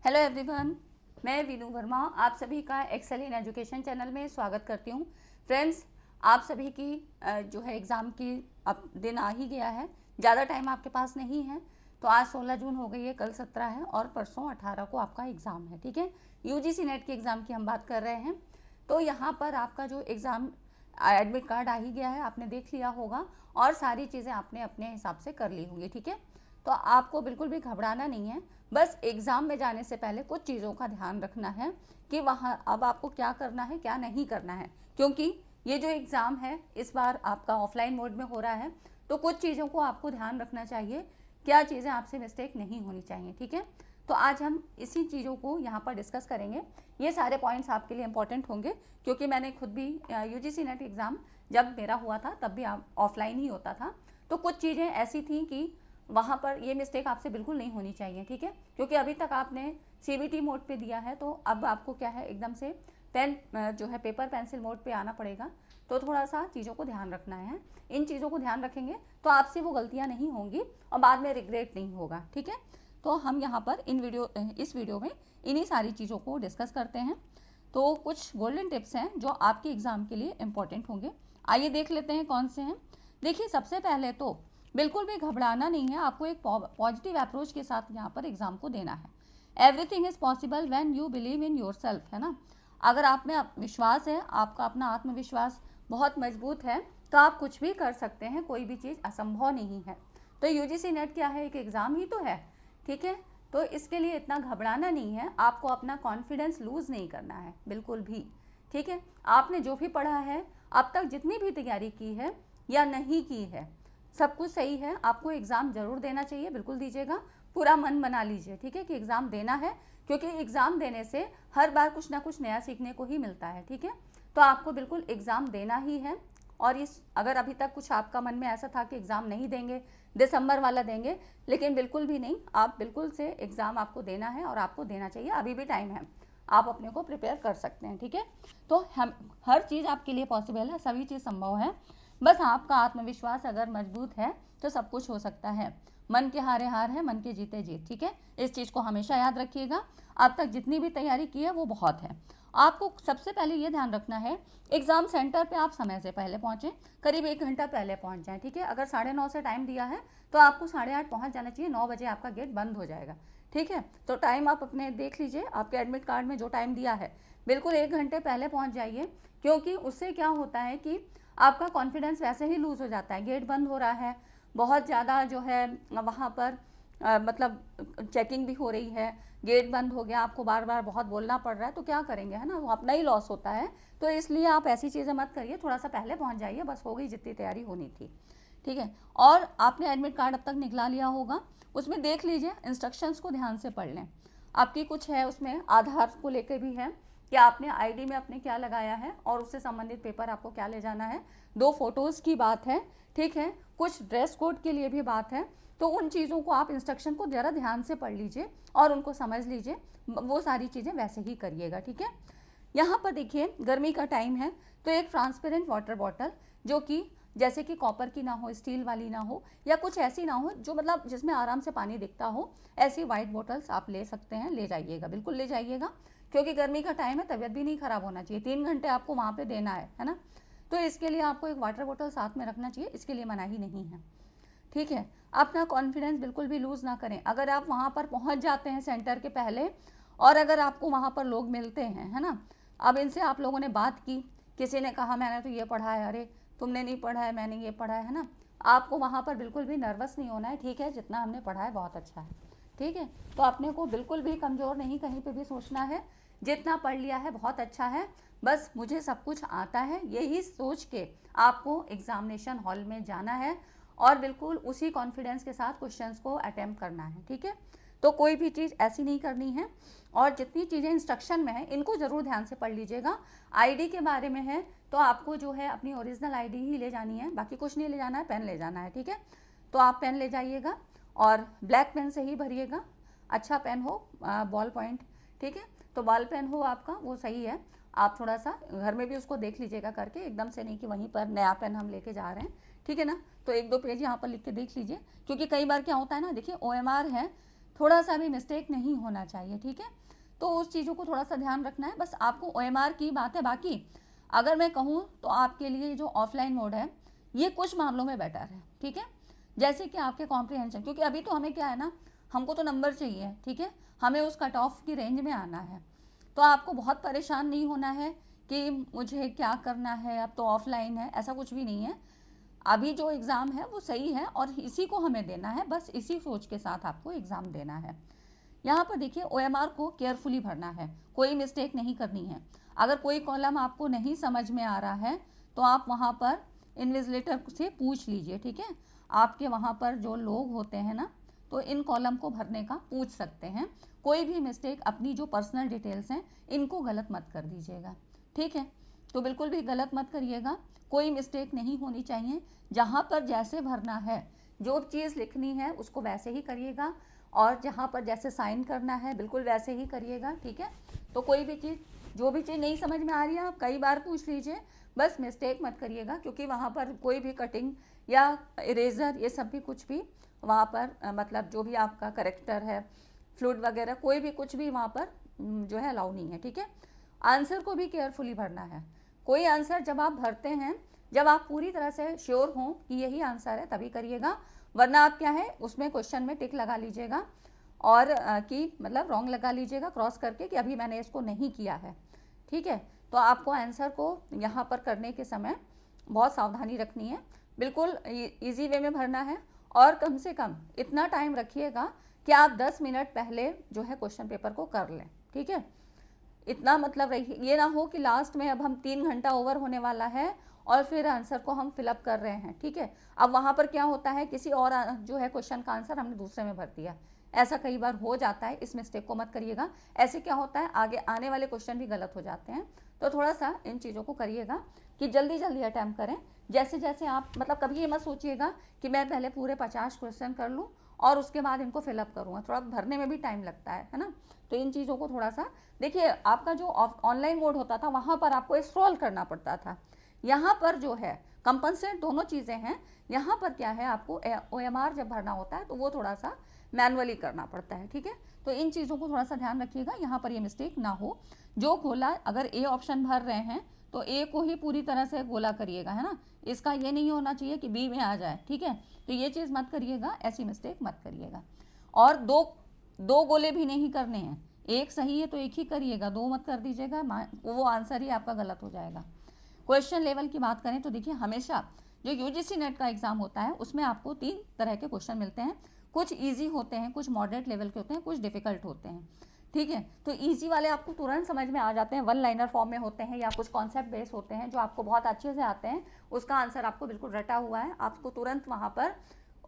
Hello everyone, मैं वीनू वर्मा आप सभी का एक्सेल इन एजुकेशन चैनल में स्वागत करती हूँ। फ्रेंड्स, आप सभी की जो है एग्ज़ाम की अब दिन आ ही गया है। ज़्यादा टाइम आपके पास नहीं है। तो आज 16 जून हो गई है, कल 17 है और परसों 18 को आपका एग्ज़ाम है। ठीक है, यूजीसी नेट के एग्ज़ाम की हम बात कर रहे हैं। तो यहाँ पर आपका जो एग्ज़ाम एडमिट कार्ड आ ही गया है, आपने देख लिया होगा और सारी चीज़ें आपने अपने हिसाब से कर ली होंगी। ठीक है, तो आपको बिल्कुल भी घबराना नहीं है। बस एग्ज़ाम में जाने से पहले कुछ चीज़ों का ध्यान रखना है कि वहाँ अब आपको क्या करना है क्या नहीं करना है, क्योंकि ये जो एग्ज़ाम है इस बार आपका ऑफलाइन मोड में हो रहा है। तो कुछ चीज़ों को आपको ध्यान रखना चाहिए, क्या चीज़ें आपसे मिस्टेक नहीं होनी चाहिए। ठीक है, तो आज हम इसी चीज़ों को यहाँ पर डिस्कस करेंगे। ये सारे पॉइंट्स आपके लिए इंपॉर्टेंट होंगे, क्योंकि मैंने खुद भी यूजीसी नेट एग्ज़ाम जब मेरा हुआ था तब भी ऑफलाइन ही होता था। तो कुछ चीज़ें ऐसी थी कि वहाँ पर ये मिस्टेक आपसे बिल्कुल नहीं होनी चाहिए। ठीक है, क्योंकि अभी तक आपने सीबीटी मोड पे दिया है, तो अब आपको क्या है एकदम से पेन जो है पेपर पेंसिल मोड पे आना पड़ेगा। तो थोड़ा सा चीज़ों को ध्यान रखना है। इन चीज़ों को ध्यान रखेंगे तो आपसे वो गलतियाँ नहीं होंगी और बाद में रिग्रेट नहीं होगा। ठीक है, तो हम यहाँ पर इस वीडियो में इन्हीं सारी चीज़ों को डिस्कस करते हैं। तो कुछ गोल्डन टिप्स हैं जो आपके एग्ज़ाम के लिए इम्पॉर्टेंट होंगे। आइए देख लेते हैं कौन से हैं। देखिए, सबसे पहले तो बिल्कुल भी घबराना नहीं है, आपको एक पॉजिटिव अप्रोच के साथ यहाँ पर एग्ज़ाम को देना है। Everything is possible when you believe in yourself, है ना। अगर आप में विश्वास है, आपका अपना आत्मविश्वास बहुत मजबूत है, तो आप कुछ भी कर सकते हैं, कोई भी चीज़ असंभव नहीं है। तो यूजीसी नेट क्या है, एक एग्ज़ाम ही तो है। ठीक है, तो इसके लिए इतना घबराना नहीं है, आपको अपना कॉन्फिडेंस लूज़ नहीं करना है बिल्कुल भी। ठीक है, आपने जो भी पढ़ा है अब तक, जितनी भी तैयारी की है या नहीं की है, सब कुछ सही है। आपको एग्ज़ाम ज़रूर देना चाहिए, बिल्कुल दीजिएगा। पूरा मन बना लीजिए, ठीक है, कि एग्ज़ाम देना है, क्योंकि एग्ज़ाम देने से हर बार कुछ ना कुछ नया सीखने को ही मिलता है। ठीक है, तो आपको बिल्कुल एग्ज़ाम देना ही है। और इस अगर अभी तक कुछ आपका मन में ऐसा था कि एग्ज़ाम नहीं देंगे, दिसंबर वाला देंगे, लेकिन बिल्कुल भी नहीं, आप बिल्कुल से एग्ज़ाम आपको देना है और आपको देना चाहिए। अभी भी टाइम है, आप अपने को प्रिपेयर कर सकते हैं। ठीक है, तो हम हर चीज़ आपके लिए पॉसिबल है, सभी चीज़ संभव है। बस आपका आत्मविश्वास अगर मजबूत है तो सब कुछ हो सकता है। मन के हारे हार है, मन के जीते जीत। ठीक है, इस चीज़ को हमेशा याद रखिएगा। अब तक जितनी भी तैयारी की है वो बहुत है। आपको सबसे पहले ये ध्यान रखना है, एग्ज़ाम सेंटर पे आप समय से पहले पहुँचें, करीब 1 घंटा पहले पहुँच जाएँ। ठीक है, अगर 9:30 से टाइम दिया है तो आपको 8:30 पहुँच जाना चाहिए। 9 बजे आपका गेट बंद हो जाएगा। ठीक है, तो टाइम आप अपने देख लीजिए, आपके एडमिट कार्ड में जो टाइम दिया है, बिल्कुल 1 घंटे पहले पहुँच जाइए। क्योंकि उससे क्या होता है कि आपका कॉन्फिडेंस वैसे ही लूज़ हो जाता है। गेट बंद हो रहा है, बहुत ज़्यादा जो है वहाँ पर मतलब चेकिंग भी हो रही है, गेट बंद हो गया, आपको बार बार बहुत बोलना पड़ रहा है, तो क्या करेंगे, है ना, वो अपना ही लॉस होता है। तो इसलिए आप ऐसी चीज़ें मत करिए, थोड़ा सा पहले पहुँच जाइए, बस हो गई जितनी तैयारी होनी थी। ठीक है, और आपने एडमिट कार्ड अब तक निकला लिया होगा, उसमें देख लीजिए, इंस्ट्रक्शंस को ध्यान से पढ़ लें। आपकी कुछ है उसमें, आधार को लेकर भी है कि आपने आईडी में अपने क्या लगाया है और उससे संबंधित पेपर आपको क्या ले जाना है। 2 फोटोज़ की बात है। ठीक है, कुछ ड्रेस कोड के लिए भी बात है। तो उन चीज़ों को आप इंस्ट्रक्शन को ज़रा ध्यान से पढ़ लीजिए और उनको समझ लीजिए, वो सारी चीज़ें वैसे ही करिएगा। ठीक है, यहाँ पर देखिए, गर्मी का टाइम है, तो एक ट्रांसपेरेंट वाटर बॉटल, जो कि जैसे कि कॉपर की ना हो, स्टील वाली ना हो, या कुछ ऐसी ना हो जो मतलब जिसमें आराम से पानी दिखता हो, ऐसी वाइट बोटल्स आप ले सकते हैं, ले जाइएगा, बिल्कुल ले जाइएगा। क्योंकि गर्मी का टाइम है, तबीयत भी नहीं ख़राब होना चाहिए, 3 घंटे आपको वहाँ पे देना है ना। तो इसके लिए आपको एक वाटर बोतल साथ में रखना चाहिए, इसके लिए मनाही नहीं है। ठीक है, अपना कॉन्फिडेंस बिल्कुल भी लूज़ ना करें। अगर आप वहाँ पर पहुँच जाते हैं सेंटर के पहले, और अगर आपको वहाँ पर लोग मिलते हैं, है ना, अब इनसे आप लोगों ने बात की, किसी ने कहा मैंने तो ये पढ़ा है, अरे तुमने नहीं पढ़ा है, मैंने ये पढ़ा है ना, आपको वहाँ पर बिल्कुल भी नर्वस नहीं होना है। ठीक है, जितना हमने पढ़ा है बहुत अच्छा है। ठीक है, तो अपने को बिल्कुल भी कमज़ोर नहीं कहीं पे भी सोचना है, जितना पढ़ लिया है बहुत अच्छा है, बस मुझे सब कुछ आता है, यही सोच के आपको एग्ज़ामिनेशन हॉल में जाना है और बिल्कुल उसी कॉन्फिडेंस के साथ क्वेश्चंस को अटेम्प्ट करना है। ठीक है, तो कोई भी चीज़ ऐसी नहीं करनी है। और जितनी चीज़ें इंस्ट्रक्शन में है इनको ज़रूर ध्यान से पढ़ लीजिएगा। आईडी के बारे में है तो आपको जो है अपनी ओरिजिनल आईडी ही ले जानी है, बाकी कुछ नहीं ले जाना है, पेन ले जाना है। ठीक है, तो आप पेन ले जाइएगा और ब्लैक पेन से ही भरिएगा, अच्छा पेन हो, बॉल पॉइंट। ठीक है, तो बॉल पेन हो आपका, वो सही है। आप थोड़ा सा घर में भी उसको देख लीजिएगा करके, एकदम से नहीं कि वहीं पर नया पेन हम लेके जा रहे हैं। ठीक है ना, तो 1-2 पेज यहाँ पर लिख के देख लीजिए, क्योंकि कई बार क्या होता है ना, देखिए OMR है थोड़ा सा भी मिस्टेक नहीं होना चाहिए, ठीक है। तो उस चीज़ों को थोड़ा सा ध्यान रखना है, बस आपको OMR की बात है। बाकी अगर मैं कहूँ तो आपके लिए जो ऑफलाइन मोड है ये कुछ मामलों में बेटर है, ठीक है। जैसे कि आपके कॉम्प्रिहेंशन, क्योंकि अभी तो हमें क्या है ना, हमको तो नंबर चाहिए, ठीक है, हमें उस कट ऑफ की रेंज में आना है। तो आपको बहुत परेशान नहीं होना है कि मुझे क्या करना है, अब तो ऑफलाइन है, ऐसा कुछ भी नहीं है। अभी जो एग्ज़ाम है वो सही है और इसी को हमें देना है, बस इसी सोच के साथ आपको एग्ज़ाम देना है। यहाँ पर देखिए OMR को केयरफुली भरना है, कोई मिस्टेक नहीं करनी है। अगर कोई कॉलम आपको नहीं समझ में आ रहा है तो आप वहाँ पर इन्विजिलेटर से पूछ लीजिए, ठीक है। आपके वहाँ पर जो लोग होते हैं ना, तो इन कॉलम को भरने का पूछ सकते हैं। कोई भी मिस्टेक, अपनी जो पर्सनल डिटेल्स हैं इनको गलत मत कर दीजिएगा, ठीक है। तो बिल्कुल भी गलत मत करिएगा, कोई मिस्टेक नहीं होनी चाहिए। जहाँ पर जैसे भरना है, जो चीज़ लिखनी है उसको वैसे ही करिएगा, और जहाँ पर जैसे साइन करना है बिल्कुल वैसे ही करिएगा, ठीक है। तो कोई भी चीज़, जो भी चीज़ नहीं समझ में आ रही है आप कई बार पूछ लीजिए, बस मिस्टेक मत करिएगा, क्योंकि वहाँ पर कोई भी कटिंग या इरेज़र ये सब भी कुछ भी वहाँ पर मतलब जो भी आपका करेक्टर है, फ्लूइड वगैरह, कोई भी कुछ भी वहाँ पर जो है अलाउ नहीं है, ठीक है। आंसर को भी केयरफुली भरना है। कोई आंसर जब आप भरते हैं, जब आप पूरी तरह से श्योर हों कि यही आंसर है तभी करिएगा, वरना आप क्या है उसमें क्वेश्चन में टिक लगा लीजिएगा और कि मतलब रॉन्ग लगा लीजिएगा क्रॉस करके कि अभी मैंने इसको नहीं किया है, ठीक है। तो आपको आंसर को यहाँ पर करने के समय बहुत सावधानी रखनी है, बिल्कुल इजी वे में भरना है। और कम से कम इतना टाइम रखिएगा कि आप 10 मिनट पहले जो है क्वेश्चन पेपर को कर लें, ठीक है। इतना मतलब रही, ये ना हो कि लास्ट में अब हम 3 घंटा ओवर होने वाला है और फिर आंसर को हम फिलअप कर रहे हैं, ठीक है। अब वहाँ पर क्या होता है, किसी और जो है क्वेश्चन का आंसर हमने दूसरे में भर दिया, ऐसा कई बार हो जाता है। इस मिस्टेक को मत करिएगा। ऐसे क्या होता है, आगे आने वाले क्वेश्चन भी गलत हो जाते हैं। तो थोड़ा सा इन चीज़ों को करिएगा कि जल्दी जल्दी अटैम्प्ट करें। जैसे जैसे आप मतलब कभी ये मत सोचिएगा कि मैं पहले पूरे 50 क्वेश्चन कर लूँ और उसके बाद इनको फिलअप करूँगा, थोड़ा भरने में भी टाइम लगता है ना। तो इन चीज़ों को थोड़ा सा देखिए, आपका जो ऑनलाइन मोड होता था वहाँ पर आपको स्क्रॉल करना पड़ता था, यहाँ पर जो है कंपनसेट दोनों चीज़ें हैं। यहाँ पर क्या है, आपको OMR जब भरना होता है तो वो थोड़ा सा मैनुअली करना पड़ता है, ठीक है। तो इन चीज़ों को थोड़ा सा ध्यान रखिएगा, यहाँ पर ये मिस्टेक ना हो। जो गोला, अगर A ऑप्शन भर रहे हैं तो A को ही पूरी तरह से गोला करिएगा, है ना। इसका ये नहीं होना चाहिए कि B में आ जाए, ठीक है। तो ये चीज़ मत करिएगा, ऐसी मिस्टेक मत करिएगा। और दो गोले भी नहीं करने हैं, एक सही है तो एक ही करिएगा, दो मत कर दीजिएगा, वो आंसर ही आपका गलत हो जाएगा। क्वेश्चन लेवल की बात करें तो देखिए, हमेशा जो UGC नेट का एग्ज़ाम होता है उसमें आपको 3 तरह के क्वेश्चन मिलते हैं। कुछ इजी होते हैं, कुछ मॉडरेट लेवल के होते हैं, कुछ डिफ़िकल्ट होते हैं, ठीक है। तो इजी वाले आपको तुरंत समझ में आ जाते हैं, 1 लाइनर फॉर्म में होते हैं, या कुछ कॉन्सेप्ट बेस होते हैं जो आपको बहुत अच्छे से आते हैं। उसका आंसर आपको बिल्कुल रटा हुआ है, आपको तुरंत वहाँ पर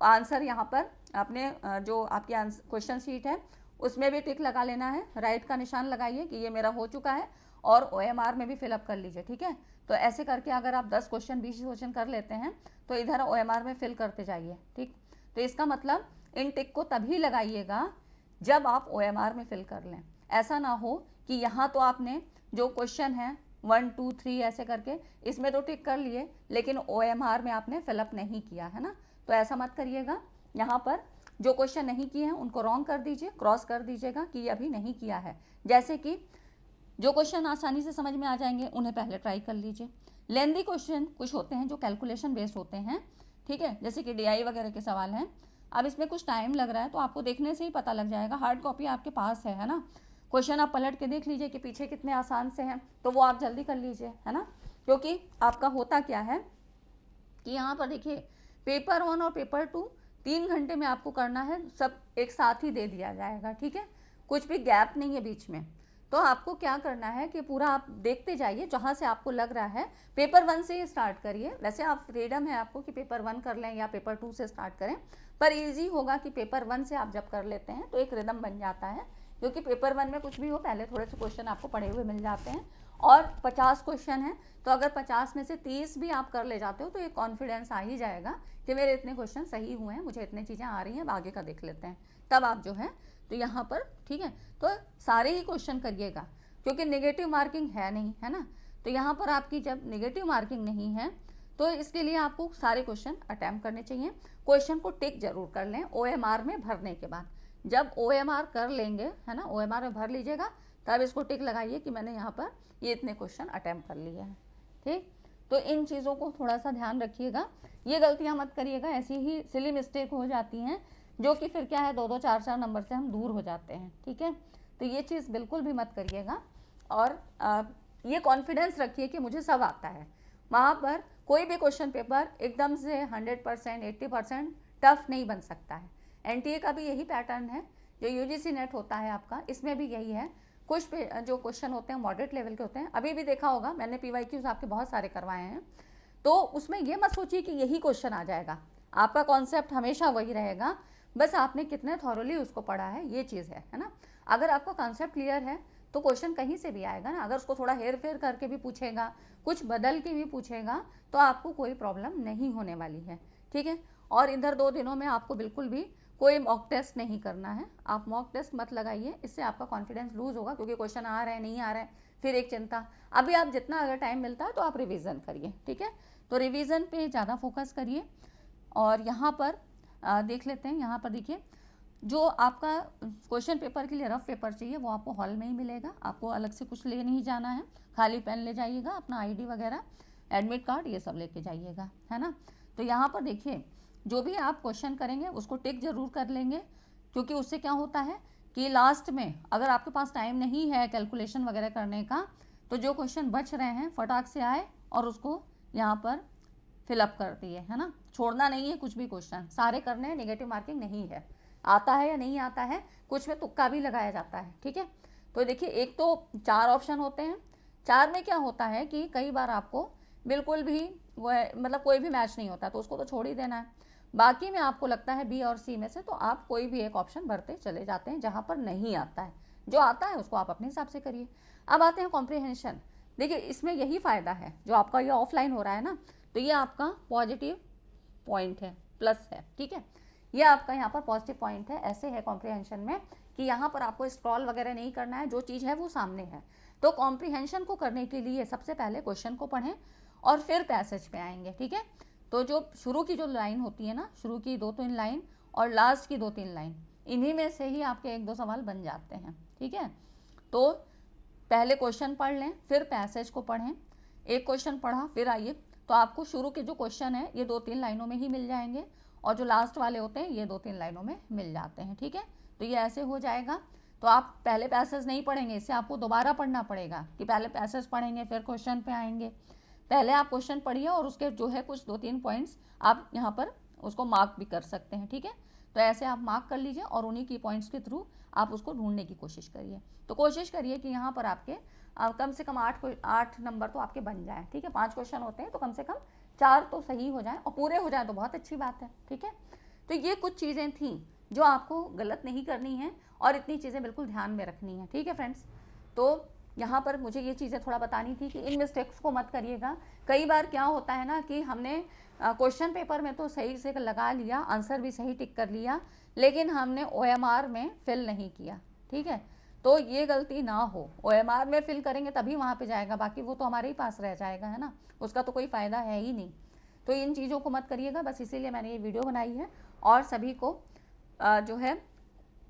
आंसर, यहाँ पर अपने जो आपकी क्वेश्चन शीट है उसमें भी टिक लगा लेना है, राइट का निशान लगाइए कि ये मेरा हो चुका है, और OMR में भी फिलअप कर लीजिए, ठीक है। तो ऐसे करके अगर आप 10 क्वेश्चन 20 क्वेश्चन कर लेते हैं तो इधर OMR में फिल करते जाइए, ठीक। तो इसका मतलब इन टिक को तभी लगाइएगा जब आप OMR में फिल कर लें। ऐसा ना हो कि यहाँ तो आपने जो क्वेश्चन है 1 2 3 ऐसे करके इसमें तो टिक कर लिए, लेकिन OMR में आपने फिलअप नहीं किया, है ना। तो ऐसा मत करिएगा। यहाँ पर जो क्वेश्चन नहीं किए हैं उनको रॉन्ग कर दीजिए, क्रॉस कर दीजिएगा कि ये अभी नहीं किया है। जैसे कि जो क्वेश्चन आसानी से समझ में आ जाएंगे उन्हें पहले ट्राई कर लीजिए। लेंदी क्वेश्चन कुछ होते हैं जो कैलकुलेशन बेस्ड होते हैं, ठीक है, जैसे कि DI वगैरह के सवाल हैं। अब इसमें कुछ टाइम लग रहा है तो आपको देखने से ही पता लग जाएगा, हार्ड कॉपी आपके पास है ना। क्वेश्चन आप पलट के देख लीजिए कि पीछे कितने आसान से हैं, तो वो आप जल्दी कर लीजिए, है ना। क्योंकि आपका होता क्या है कि यहाँ पर देखिए, पेपर 1 और पेपर 2 3 घंटे में आपको करना है, सब एक साथ ही दे दिया जाएगा, ठीक है, कुछ भी गैप नहीं है बीच में। तो आपको क्या करना है कि पूरा आप देखते जाइए, जहाँ से आपको लग रहा है पेपर 1 से ही स्टार्ट करिए। वैसे आप फ्रीडम है आपको कि पेपर 1 कर लें या पेपर 2 से स्टार्ट करें, पर इजी होगा कि पेपर 1 से आप जब कर लेते हैं तो एक रिदम बन जाता है। क्योंकि पेपर 1 में कुछ भी हो, पहले थोड़े से क्वेश्चन आपको पढ़े हुए मिल जाते हैं, और 50 क्वेश्चन हैं तो अगर 50 में से 30 भी आप कर ले जाते हो तो एक कॉन्फिडेंस आ ही जाएगा कि मेरे इतने क्वेश्चन सही हुए हैं, मुझे इतनी चीज़ें आ रही हैं, अब आगे का देख लेते हैं। तब आप जो है तो यहाँ पर, ठीक है, तो सारे ही क्वेश्चन करिएगा, क्योंकि नेगेटिव मार्किंग है नहीं, है ना। तो यहाँ पर आपकी जब नेगेटिव मार्किंग नहीं है तो इसके लिए आपको सारे क्वेश्चन अटैम्प्ट करने चाहिए। क्वेश्चन को टिक जरूर कर लें OMR में भरने के बाद, जब OMR कर लेंगे, है ना, OMR में भर लीजिएगा, तब इसको टिक लगाइए कि मैंने यहाँ पर ये इतने क्वेश्चन अटैम्प्ट कर लिए हैं। ठीक, तो इन चीज़ों को थोड़ा सा ध्यान रखिएगा, ये गलतियाँ मत करिएगा, ऐसी ही सिली मिस्टेक हो जाती हैं जो कि फिर क्या है 2-2 4-4 नंबर से हम दूर हो जाते हैं। ठीक है, तो ये चीज़ बिल्कुल भी मत करिएगा। और ये कॉन्फिडेंस रखिए कि मुझे सब आता है। वहाँ पर कोई भी क्वेश्चन पेपर एकदम से 100% 80% टफ नहीं बन सकता है। NTA का भी यही पैटर्न है, जो UGC नेट होता है आपका, इसमें भी यही है। कुछ जो क्वेश्चन होते हैं मॉडरेट लेवल के होते हैं। अभी भी देखा होगा मैंने PYQs आपके बहुत सारे करवाए हैं, तो उसमें ये मत सोचिए कि यही क्वेश्चन आ जाएगा, आपका कॉन्सेप्ट हमेशा वही रहेगा, बस आपने कितने थॉरोली उसको पढ़ा है, ये चीज़ है ना। अगर आपका कॉन्सेप्ट क्लियर है तो क्वेश्चन कहीं से भी आएगा ना। अगर उसको थोड़ा हेर फेर करके भी पूछेगा, कुछ बदल के भी पूछेगा, तो आपको कोई प्रॉब्लम नहीं होने वाली है। ठीक है, और इधर 2 दिनों में आपको बिल्कुल भी कोई मॉक टेस्ट नहीं करना है। आप मॉक टेस्ट मत लगाइए, इससे आपका कॉन्फिडेंस लूज होगा, क्योंकि क्वेश्चन आ रहे हैं नहीं आ रहे हैं फिर एक चिंता। अभी आप जितना अगर टाइम मिलता है तो आप रिवीजन करिए। ठीक है, तो रिवीजन पे ज़्यादा फोकस करिए। और यहाँ पर देख लेते हैं, यहाँ पर देखिए, जो आपका क्वेश्चन पेपर के लिए रफ पेपर चाहिए वो आपको हॉल में ही मिलेगा, आपको अलग से कुछ ले नहीं जाना है। खाली पेन ले जाइएगा, अपना ID वगैरह, एडमिट कार्ड, ये सब लेके जाइएगा, है ना। तो यहाँ पर देखिए, जो भी आप क्वेश्चन करेंगे उसको टिक जरूर कर लेंगे, क्योंकि उससे क्या होता है कि लास्ट में अगर आपके पास टाइम नहीं है कैलकुलेशन वगैरह करने का, तो जो क्वेश्चन बच रहे हैं फटाक से आए और उसको यहाँ पर फिलअप कर दिए, है ना। छोड़ना नहीं है कुछ भी क्वेश्चन, सारे करने हैं, नेगेटिव मार्किंग नहीं है। आता है या नहीं आता है, कुछ में तुक्का भी लगाया जाता है। ठीक है, तो देखिए, एक तो 4 ऑप्शन होते हैं, 4 में क्या होता है कि कई बार आपको बिल्कुल भी मतलब कोई भी मैच नहीं होता, तो उसको तो छोड़ ही देना है। बाकी में आपको लगता है B और C में से, तो आप कोई भी एक ऑप्शन भरते चले जाते हैं जहाँ पर नहीं आता है। जो आता है उसको आप अपने हिसाब से करिए। अब आते हैं कॉम्प्रिहेंशन। देखिए, इसमें यही फ़ायदा है, जो आपका ये ऑफलाइन हो रहा है ना, तो ये आपका पॉजिटिव पॉइंट है, प्लस है। ठीक है, ये आपका यहाँ पर पॉजिटिव पॉइंट है। ऐसे है कॉम्प्रिहेंशन में कि यहाँ पर आपको स्क्रॉल वगैरह नहीं करना है, जो चीज़ है वो सामने है। तो कॉम्प्रिहेंशन को करने के लिए सबसे पहले क्वेश्चन को पढ़ें और फिर पैसेज पे आएंगे। ठीक है, तो जो शुरू की जो लाइन होती है ना, शुरू की 2-3 लाइन और लास्ट की 2-3 लाइन, इन्हीं में से ही आपके 1-2 सवाल बन जाते हैं। ठीक है, तो पहले क्वेश्चन पढ़ लें, फिर पैसेज को पढ़ें। एक क्वेश्चन पढ़ा फिर आइए, तो आपको शुरू के जो क्वेश्चन है ये 2-3 लाइनों में ही मिल जाएंगे, और जो लास्ट वाले होते हैं ये 2-3 लाइनों में मिल जाते हैं। ठीक है, तो ये ऐसे हो जाएगा। तो आप पहले पैसेज नहीं पढ़ेंगे, इससे आपको दोबारा पढ़ना पड़ेगा कि पहले पैसेज पढ़ेंगे फिर क्वेश्चन पे आएंगे। पहले आप क्वेश्चन पढ़िए और उसके जो है कुछ 2-3 पॉइंट्स आप यहाँ पर उसको मार्क भी कर सकते हैं। ठीक है, तो ऐसे आप मार्क कर लीजिए और उन्हीं की पॉइंट्स के थ्रू आप उसको ढूंढने की कोशिश करिए। तो कोशिश करिए कि यहाँ पर आपके कम से कम 8 नंबर तो आपके बन जाएँ। ठीक है, 5 क्वेश्चन होते हैं तो कम से कम 4 तो सही हो जाएं, और पूरे हो जाएं तो बहुत अच्छी बात है। ठीक है, तो ये कुछ चीज़ें थी जो आपको गलत नहीं करनी है, और इतनी चीज़ें बिल्कुल ध्यान में रखनी है। ठीक है फ्रेंड्स, तो यहाँ पर मुझे ये चीज़ें थोड़ा बतानी थी कि इन मिस्टेक्स को मत करिएगा। कई बार क्या होता है ना कि हमने क्वेश्चन पेपर में तो सही से लगा लिया, आंसर भी सही टिक कर लिया, लेकिन हमने OMR में फिल नहीं किया। ठीक है, तो ये गलती ना हो। OMR में फिल करेंगे तभी वहाँ पे जाएगा, बाकी वो तो हमारे ही पास रह जाएगा, है ना, उसका तो कोई फ़ायदा है ही नहीं। तो इन चीज़ों को मत करिएगा, बस इसीलिए मैंने ये वीडियो बनाई है। और सभी को जो है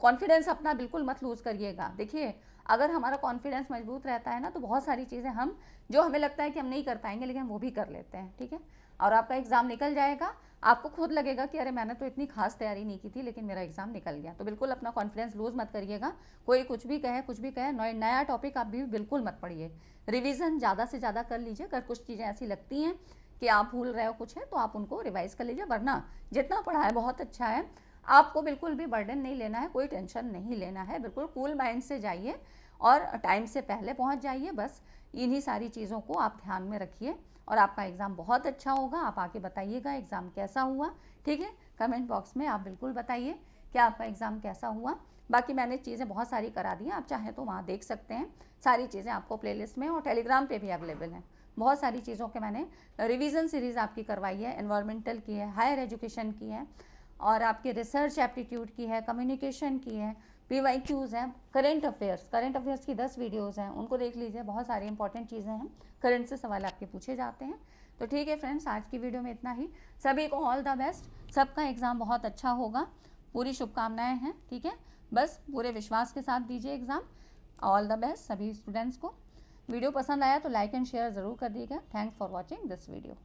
कॉन्फिडेंस अपना बिल्कुल मत लूज़ करिएगा। देखिए, अगर हमारा कॉन्फिडेंस मजबूत रहता है ना, तो बहुत सारी चीज़ें हम जो हमें लगता है कि हम नहीं कर पाएंगे, लेकिन वो भी कर लेते हैं। ठीक है, और आपका एग्ज़ाम निकल जाएगा, आपको खुद लगेगा कि अरे मैंने तो इतनी खास तैयारी नहीं की थी, लेकिन मेरा एग्ज़ाम निकल गया। तो बिल्कुल अपना कॉन्फिडेंस लूज़ मत करिएगा। कोई कुछ भी कहे, नया टॉपिक आप भी बिल्कुल मत पढ़िए। रिवीजन ज़्यादा से ज़्यादा कर लीजिए। अगर कुछ चीज़ें ऐसी लगती हैं कि आप भूल रहे हो कुछ है, तो आप उनको रिवाइज़ कर लीजिए, वरना जितना पढ़ा है बहुत अच्छा है। आपको बिल्कुल भी बर्डन नहीं लेना है, कोई टेंशन नहीं लेना है, बिल्कुल कूल माइंड से जाइए और टाइम से पहले पहुंच जाइए। बस इन्हीं सारी चीज़ों को आप ध्यान में रखिए और आपका एग्ज़ाम बहुत अच्छा होगा। आप आके बताइएगा एग्ज़ाम कैसा हुआ। ठीक है, कमेंट बॉक्स में आप बिल्कुल बताइए कि आपका एग्ज़ाम कैसा हुआ। बाकी मैंने चीज़ें बहुत सारी करा दी हैं, आप चाहें तो वहाँ देख सकते हैं। सारी चीज़ें आपको प्लेलिस्ट में और टेलीग्राम पे भी अवेलेबल हैं। बहुत सारी चीज़ों के मैंने रिवीजन सीरीज़ आपकी करवाई है, एनवायरमेंटल की है, हायर एजुकेशन की है, और आपके रिसर्च एप्टीट्यूड की है, कम्युनिकेशन की है, PYQs हैं, करंट अफेयर्स की 10 वीडियोस हैं, उनको देख लीजिए। बहुत सारी इंपॉर्टेंट चीज़ें हैं, करंट से सवाल आपके पूछे जाते हैं। तो ठीक है फ्रेंड्स, आज की वीडियो में इतना ही। सभी को ऑल द बेस्ट, सबका एग्ज़ाम बहुत अच्छा होगा। पूरी शुभकामनाएं हैं, ठीक है। बस पूरे विश्वास के साथ दीजिए एग्ज़ाम। ऑल द बेस्ट सभी स्टूडेंट्स को। वीडियो पसंद आया तो लाइक एंड शेयर ज़रूर कर दीजिएगा। Thanks for watching this video.